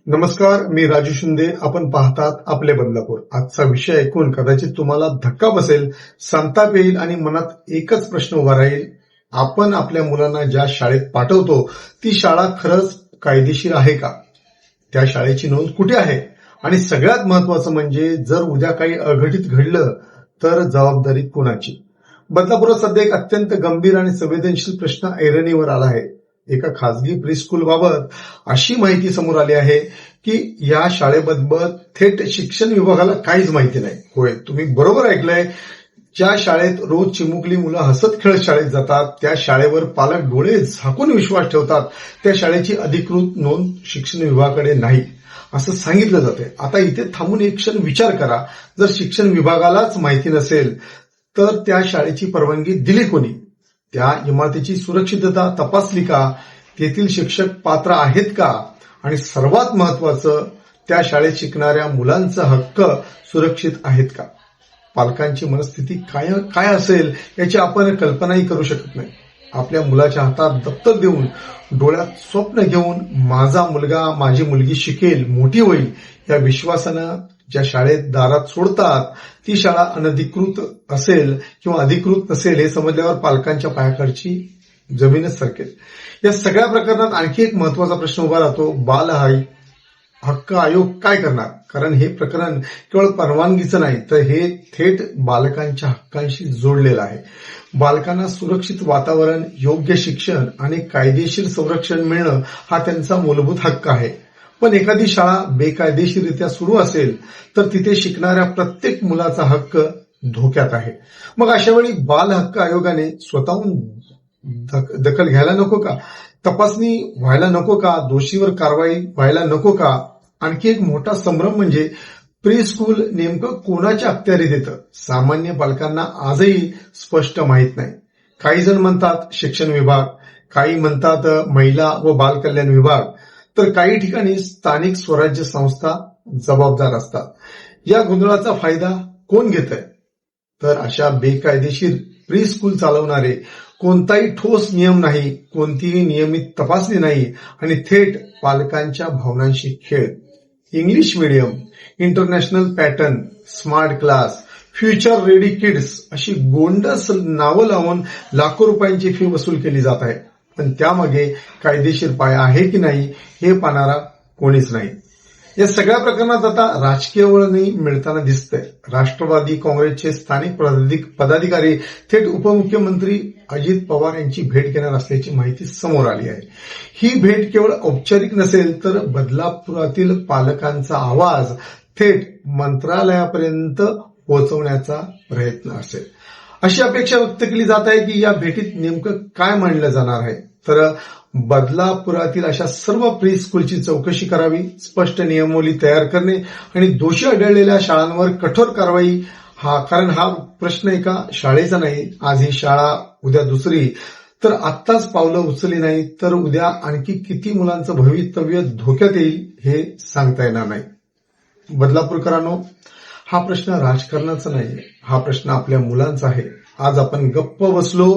नमस्कार, मी राजू शिंदे. आपण पाहतात आपले बदलापूर. आजचा विषय ऐकून कदाचित तुम्हाला धक्का बसेल, संताप येईल आणि मनात एकच प्रश्न उभा राहील. आपण आपल्या मुलांना ज्या शाळेत पाठवतो ती शाळा खरंच कायदेशीर आहे का? त्या शाळेची नोंद कुठे आहे? आणि सगळ्यात महत्वाचं म्हणजे जर उद्या काही अघटित घडलं तर जबाबदारी कोणाची? बदलापुरात सध्या एक अत्यंत गंभीर आणि संवेदनशील प्रश्न ऐरणीवर आला आहे. एका खासगी प्री स्कूल बाबत अशी माहिती समोर आली आहे की या शाळेबद्दल थेट शिक्षण विभागाला काहीच माहिती नाही. होय, तुम्ही बरोबर ऐकलंय. ज्या शाळेत रोज चिमुकली मुलं हसत खेळत शाळेत जातात, त्या शाळेवर पालक डोळे झाकून विश्वास ठेवतात, त्या शाळेची अधिकृत नोंद शिक्षण विभागाकडे नाही असं सांगितलं जाते. आता इथे थांबून एक क्षण विचार करा, जर शिक्षण विभागालाच माहिती नसेल तर त्या शाळेची परवानगी दिली कोणी? त्या इमारतीची सुरक्षितता तपासली का? तेथील शिक्षक पात्र आहेत का? आणि सर्वात महत्वाचं, त्या शाळेत शिकणाऱ्या मुलांचा हक्क सुरक्षित आहेत का? पालकांची मनस्थिती काय असेल याची आपण कल्पनाही करू शकत नाही. आपल्या मुलाच्या हातात दप्तर देऊन, डोळ्यात स्वप्न घेऊन माझा मुलगा माझी मुलगी शिकेल, मोठी होईल या विश्वासानं ज्या शाळेत दारात सोडतात ती शाळा अनधिकृत असेल किंवा अधिकृत नसेल हे समजल्यावर पालकांच्या पायाखालची जमीनच सरकेल. या सगळ्या प्रकरणात आणखी एक महत्वाचा प्रश्न उभा राहतो, बाल हक्क आयोग काय करणार? कारण हे प्रकरण केवळ परवानगीचं नाही तर हे थेट बालकांच्या हक्कांशी जोडलेलं आहे. बालकांना सुरक्षित वातावरण, योग्य शिक्षण आणि कायदेशीर संरक्षण मिळणं हा त्यांचा मूलभूत हक्क आहे. पण एखादी शाळा बेकायदेशीररित्या सुरू असेल तर तिथे शिकणाऱ्या प्रत्येक मुलाचा हक्क धोक्यात आहे. मग अशा वेळी बाल हक्क आयोगाने स्वतःहून दखल घ्यायला नको का? तपासणी व्हायला नको का? दोषीवर कारवाई व्हायला नको का? आणखी एक मोठा संभ्रम म्हणजे प्री स्कूल नेमकं कोणाच्या अखत्यारीत येतं? सामान्य पालकांना आजही स्पष्ट माहीत नाही. काही जण म्हणतात शिक्षण विभाग, काही म्हणतात महिला व बाल कल्याण विभाग, तर काही ठिकाणी स्थानिक स्वराज्य संस्था जबाबदार असतात. या गोंधळाचा फायदा कोण घेत आहे? तर अशा बेकायदेशीर प्री स्कूल चालवणारे, कोणताही ठोस नियम नाही, कोणतीही नियमित तपासणी नाही आणि थेट पालकांच्या भावनांशी खेळ. English medium, international pattern, smart class, future ready kids अशी गोंडस नावं लावून लाखो रुपयांची फी वसूल केली जात आहे. पण त्यामागे कायदेशीर पाया आहे की नाही हे पाहणारा कोणीच नाही. या सगळ्या प्रकरणात आता राजकीय वळणही मिळताना दिसतंय. राष्ट्रवादी काँग्रेसचे स्थानिक पदाधिकारी थेट उपमुख्यमंत्री अजित पवार यांची भेट घेणार असल्याची माहिती समोर आली आहे. ही भेट केवळ औपचारिक नसेल तर बदलापुरातील पालकांचा आवाज थेट मंत्रालयापर्यंत पोहोचवण्याचा प्रयत्न असेल. अशी अपेक्षा व्यक्त केली जात आहे की या भेटीत नेमकं काय मांडलं जाणार आहे. तर बदलापुरातील अशा सर्व प्री स्कूलची चौकशी करावी, स्पष्ट नियमावली तयार करणे आणि दोषी आढळलेल्या शाळांवर कठोर कारवाई. कारण हा प्रश्न एका शाळेचा नाही. आज ही शाळा, उद्या दुसरी. तर आत्ताच पावलं उचलली नाही तर उद्या आणखी किती मुलांचं भवितव्य धोक्यात येईल हे सांगता येणार नाही. बदलापूरकरांनो, हा प्रश्न राजकारणाचा नाही, हा प्रश्न आपल्या मुलांचा आहे. आज आपण गप्प बसलो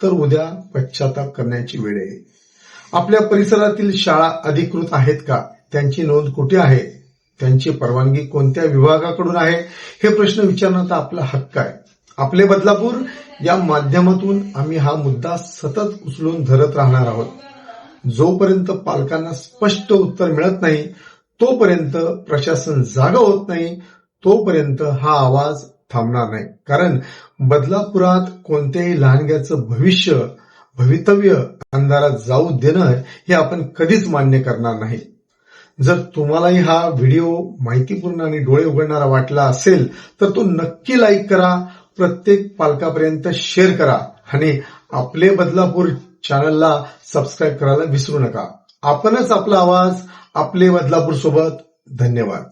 तर उद्या पश्चाताप करण्याची वेळ आहे. आपल्या परिसरातील शाळा अधिकृत आहेत का? त्यांची नोंद कुठे आहे? त्यांची परवानगी कोणत्या विभागाकडून आहे? हे प्रश्न विचारण्याचा आपला हक्क आहे. आपले बदलापूर या माध्यमातून आम्ही हा मुद्दा सतत उचलून धरत राहणार आहोत. जोपर्यंत पालकांना स्पष्ट उत्तर मिळत नाही, तोपर्यंत प्रशासन जागा होत नाही, तोपर्यंत हा आवाज थांबणार नाही. कारण बदलापुरात कोणत्याही लहानग्याचं भवितव्य अंधारात जाऊ देणं हे आपण कधीच मान्य करणार नाही. जर तुम्हालाही हा व्हिडिओ माहितीपूर्ण आणि डोळे उघडणारा वाटला असेल तर तो नक्की लाईक करा, प्रत्येक पालकापर्यंत शेअर करा आणि आपले बदलापूर चॅनलला सबस्क्राईब करायला विसरू नका. आपणच आपला आवाज, आपले बदलापूर सोबत. धन्यवाद.